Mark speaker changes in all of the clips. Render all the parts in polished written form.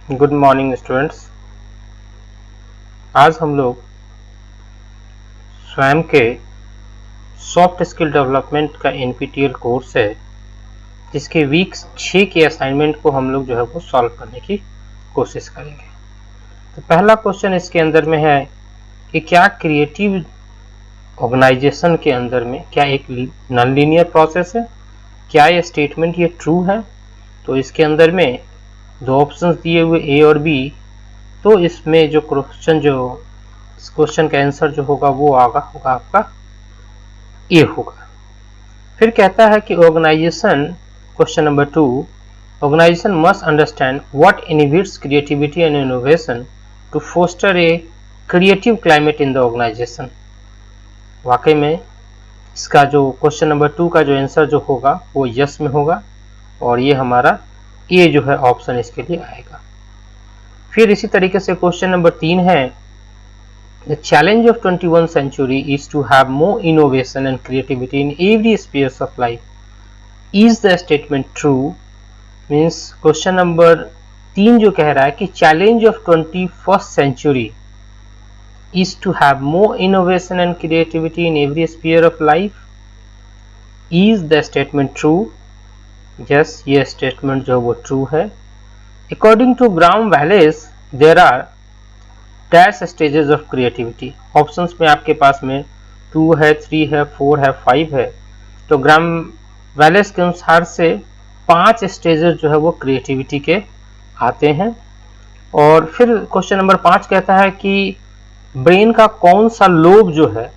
Speaker 1: Good morning students. आज हम लोग स्वयं के सॉफ्ट स्किल डेवलपमेंट का एनपीटीईएल कोर्स है, जिसके वीक 6 के असाइनमेंट को हम लोग जो है वो सॉल्व करने की कोशिश करेंगे। तो पहला क्वेश्चन इसके अंदर में है कि क्या क्रिएटिव ऑर्गेनाइजेशन के अंदर में क्या एक नॉन लीनियर प्रोसेस है, क्या ये स्टेटमेंट ये ट्रू है। तो इसके अंदर में दो ऑप्शंस दिए हुए ए और बी, तो इसमें जो इस क्वेश्चन का आंसर जो होगा वो होगा आपका ए होगा। फिर कहता है कि organization, question number 2, organization must understand what inhibits creativity and innovation to foster a creative climate in the organization. वाकई में इसका जो क्वेश्चन नंबर 2 का जो आंसर जो होगा वो यस में होगा, और ये हमारा ए जो है ऑप्शन इसके लिए आएगा। फिर इसी तरीके से क्वेश्चन नंबर 3 है, The challenge of 21st century is to have more innovation and creativity in every sphere of life. Is the statement true? Means question number 3 जो कह रहा है कि challenge of 21st century is to have more innovation and creativity in every sphere of life. Is the statement true? Yes, ये statement जो वो true है। According to Graham Wallace, there are dash stages of creativity. Options में आपके पास में 2 है, 3 है, 4 है, 5 है। तो ग्राम वैलेस के अनुसार से 5 स्टेजेस जो है वो क्रिएटिविटी के आते हैं। और फिर क्वेश्चन नंबर 5 कहता है कि ब्रेन का कौन सा लोब जो है,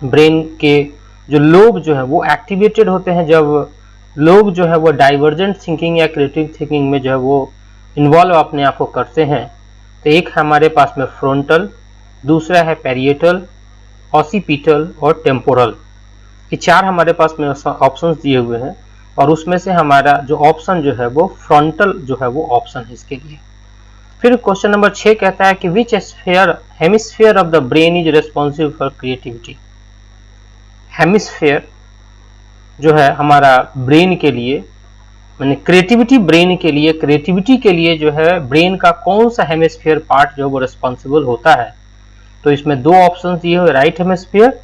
Speaker 1: ब्रेन के जो लोब जो है वो एक्टिवेटेड होते हैं जब लोग जो है वो डाइवर्जेंट थिंकिंग या क्रिएटिव थिंकिंग में जो है वो इन्वॉल्व अपने आप को करते हैं। तो एक हमारे पास में फ्रंटल, दूसरा है पैरिएटल, ऑसिपिटल और टेम्पोरल। ये 4 हमारे पास में ऑप्शंस दिए हुए हैं, और उसमें से हमारा जो ऑप्शन जो है वो फ्रंटल जो है वो ऑप्शन है इसके लिए। फिर क्वेश्चन नंबर 6 कहता है कि which hemisphere of the brain is responsible for creativity. Hemisphere जो है हमारा ब्रेन के लिए, मैंने क्रिएटिविटी के लिए जो है ब्रेन का कौन सा हेमिस्फीयर पार्ट जो वो रिस्पॉन्सिबल होता है। तो इसमें 2 ऑप्शन दिए हुए, right hemisphere,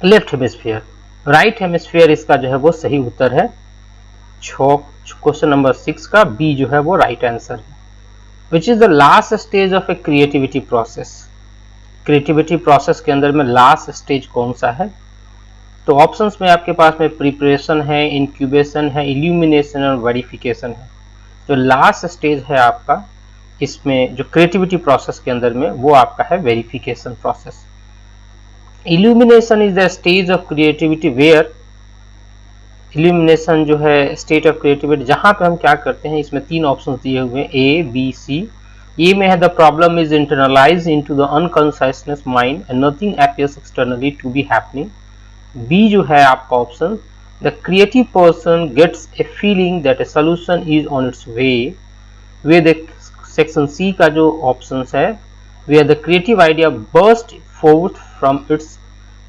Speaker 1: left hemisphere. Right hemisphere इसका जो है वो सही उत्तर है। क्वेश्चन नंबर 6 का बी जो है वो राइट आंसर है। Which is the last stage of A creativity process. Creativity process के अंदर में लास्ट स्टेज कौन सा है। तो ऑप्शंस में आपके पास में प्रिपरेशन है, इंक्यूबेशन है, इल्यूमिनेशन और वेरिफिकेशन है। जो लास्ट स्टेज है आपका इसमें जो क्रिएटिविटी प्रोसेस के अंदर में वो आपका है verification process. Illumination is the stage of creativity where, illumination जो है स्टेट ऑफ क्रिएटिविटी जहां पे हम क्या करते हैं, इसमें 3 ऑप्शंस दिए हुए हैं, ए बी सी। ए में है the problem is internalised into the unconsciousness mind and nothing appears externally to be happening. B जो है आपका option, the creative person gets a feeling that a solution is on its way. वे section C का जो option है, where the creative idea burst forth from its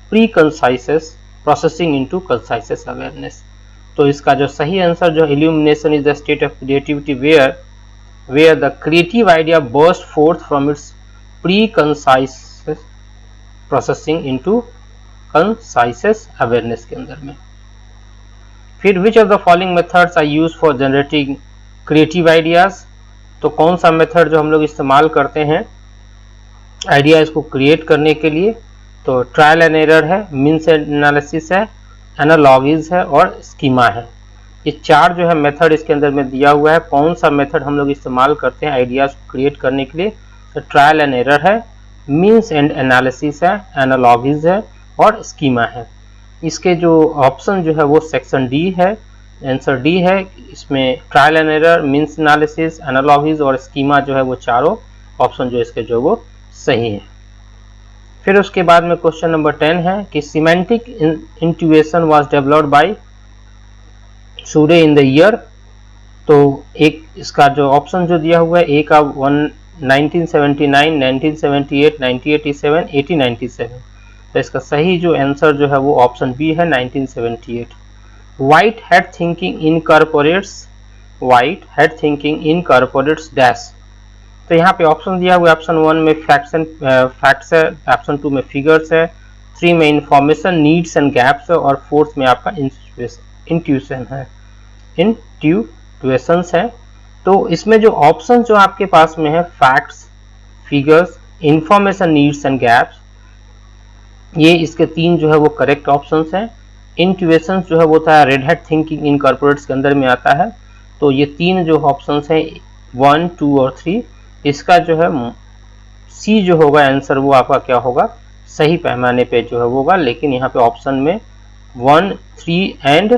Speaker 1: pre conscious processing into conscious awareness. तो इसका जो सही answer जो illumination is the state of creativity where the creative idea burst forth from its pre conscious processing into conscious awareness के अंदर में। फिर which of the following methods are used for generating creative ideas. तो कौन सा method जो हम लोग इस्तेमाल करते हैं आइडियाज को क्रिएट करने के लिए। तो ट्रायल एंड एरर है, मीन्स एनालिसिस है, एनालॉगीज है और स्कीमा है। ये 4 जो है मेथड इसके अंदर में दिया हुआ है। कौन सा मेथड हम लोग इस्तेमाल करते हैं आइडियाज को क्रिएट करने के लिए। तो ट्रायल एंड एरर है, मीन्स एंड एनालिसिस है, एनालॉगीज है और स्कीमा है। इसके जो ऑप्शन जो है वो सेक्शन डी है, आंसर डी है। इसमें trial and error, means analysis, analogies और स्कीमा जो है वो चारों ऑप्शन जो इसके जो वो सही है। फिर उसके बाद में क्वेश्चन नंबर 10 है कि semantic intuition was developed by सूरे इन द ईयर। तो एक इसका जो ऑप्शन जो दिया हुआ है ए का 1979, 1978, 1987, 1897। तो इसका सही जो आंसर जो है वो ऑप्शन बी है 1978। White hat thinking incorporates white head thinking incorporates dash. तो यहाँ पे ऑप्शन दिया हुआ है, ऑप्शन 1 में फैक्ट्स है, ऑप्शन 2 में फिगर्स है, 3 में इंफॉर्मेशन नीड्स एंड गैप्स है, और 4th में आपका इंट्यूशन है, इंट्यूशंस है। तो इसमें जो ऑप्शन जो आपके पास में है facts, figures, information needs and gaps, ये इसके 3 जो है वो करेक्ट ऑप्शंस हैं। इंट्यूशंस जो है वो था रेड हैट थिंकिंग इनकॉर्पोरेट्स के अंदर में आता है। तो ये 3 जो ऑप्शंस हैं 1, 2 और 3, इसका जो है सी जो होगा आंसर वो आपका क्या होगा, सही पैमाने पे जो है वो होगा। लेकिन यहाँ पे ऑप्शन में 1, 3 एंड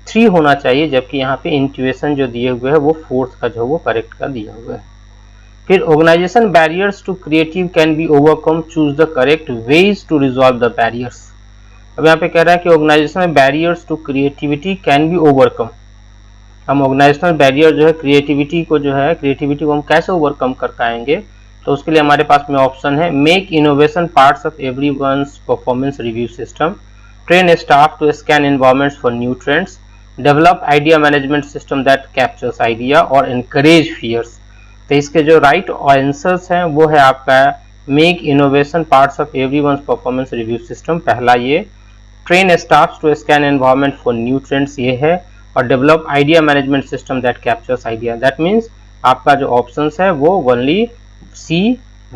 Speaker 1: 3 होना चाहिए, जबकि यहाँ पे इंट्यूशन जो दिए हुए है वो 4th का जो वो करेक्ट का दिया हुआ है। फिर organization barriers to creative can be overcome, choose the correct ways to resolve the barriers. अब यहाँ पे कह रहा है कि ऑर्गेनाइजेशन में barriers to creativity can be overcome. हम ऑर्गेनाइजेशनल बैरियर जो है क्रिएटिविटी को हम कैसे ओवरकम कर पाएंगे, तो उसके लिए हमारे पास में ऑप्शन है make innovation parts of everyone's performance review system, train staff to scan environments for new trends, develop idea management system that captures idea, और एनकरेज फियर्स। तो इसके जो राइट आंसर्स हैं वो है आपका make innovation parts of everyone's performance review system, पहला ये, train staff to scan environment for new trends ये है, और develop idea management system that captures idea. That means आपका जो ऑप्शंस है वो only C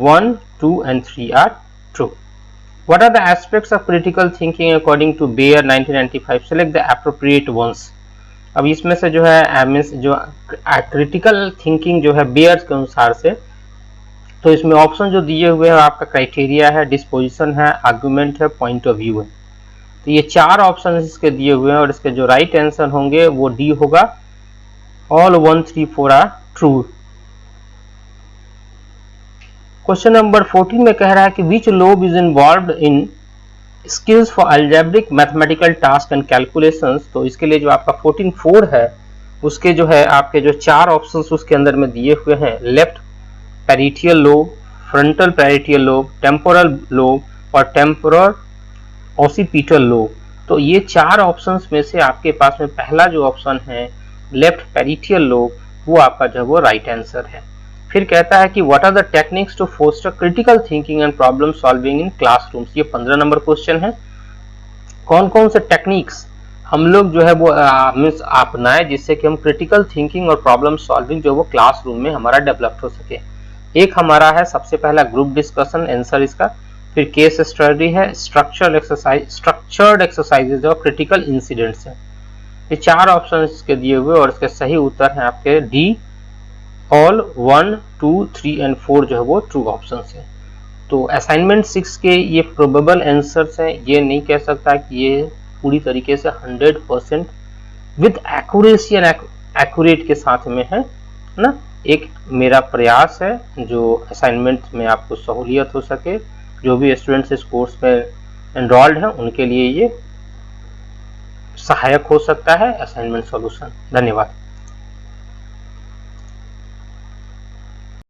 Speaker 1: 1, 2 and 3 are true. What are the aspects of critical thinking according to Bayer 1995? Select the appropriate ones. अब इसमें से जो है जो क्रिटिकल थिंकिंग जो है बेयर के अनुसार से, तो इसमें ऑप्शन जो दिए हुए हैं आपका क्राइटेरिया है, डिस्पोजिशन है, आर्गुमेंट है, पॉइंट ऑफ व्यू है। तो ये 4 ऑप्शन इसके दिए हुए हैं, और इसके जो राइट आंसर होंगे वो डी होगा, all 1, 3, 4 are true. Question number 14 में कह रहा है कि which lobe is involved in skills for algebraic mathematical task and calculations. तो इसके लिए जो आपका 14.4 है उसके जो है आपके जो 4 ऑप्शंस उसके अंदर में दिए हुए हैं, left parietal lobe, frontal parietal lobe, temporal lobe और टेम्पोरल ऑसिपिटल लोब। तो ये 4 ऑप्शंस में से आपके पास में पहला जो ऑप्शन है लेफ्ट पैरिटियल लोब, वो आपका जो वो राइट आंसर है। फिर कहता है कि what are the techniques to foster critical thinking and problem solving in classrooms. ये 15 नंबर क्वेश्चन है। कौन कौन से टेक्निक्स हम लोग जो है वो मीन्स अपनाएं जिससे कि हम क्रिटिकल थिंकिंग और प्रॉब्लम सॉल्विंग जो वो क्लासरूम में हमारा डेवलप हो सके। एक हमारा है सबसे पहला ग्रुप डिस्कशन, आंसर इसका। फिर केस स्टडी है, स्ट्रक्चर्ड एक्सरसाइजेज और क्रिटिकल इंसिडेंट्स है। ये 4 ऑप्शन इसके दिए हुए, और इसके सही उत्तर है आपके डी, ऑल 1, 2, 3 एंड 4 जो है वो ट्रू ऑप्शन है। तो असाइनमेंट 6 के ये प्रोबेबल आंसर्स हैं, ये नहीं कह सकता कि ये पूरी तरीके से 100% विद एक्यूरेसी एंड एक्यूरेट के साथ में है ना। एक मेरा प्रयास है जो असाइनमेंट में आपको सहूलियत हो सके, जो भी स्टूडेंट्स इस कोर्स में एनरोल्ड हैं उनके लिए ये सहायक हो सकता है असाइनमेंट सॉल्यूशन। धन्यवाद।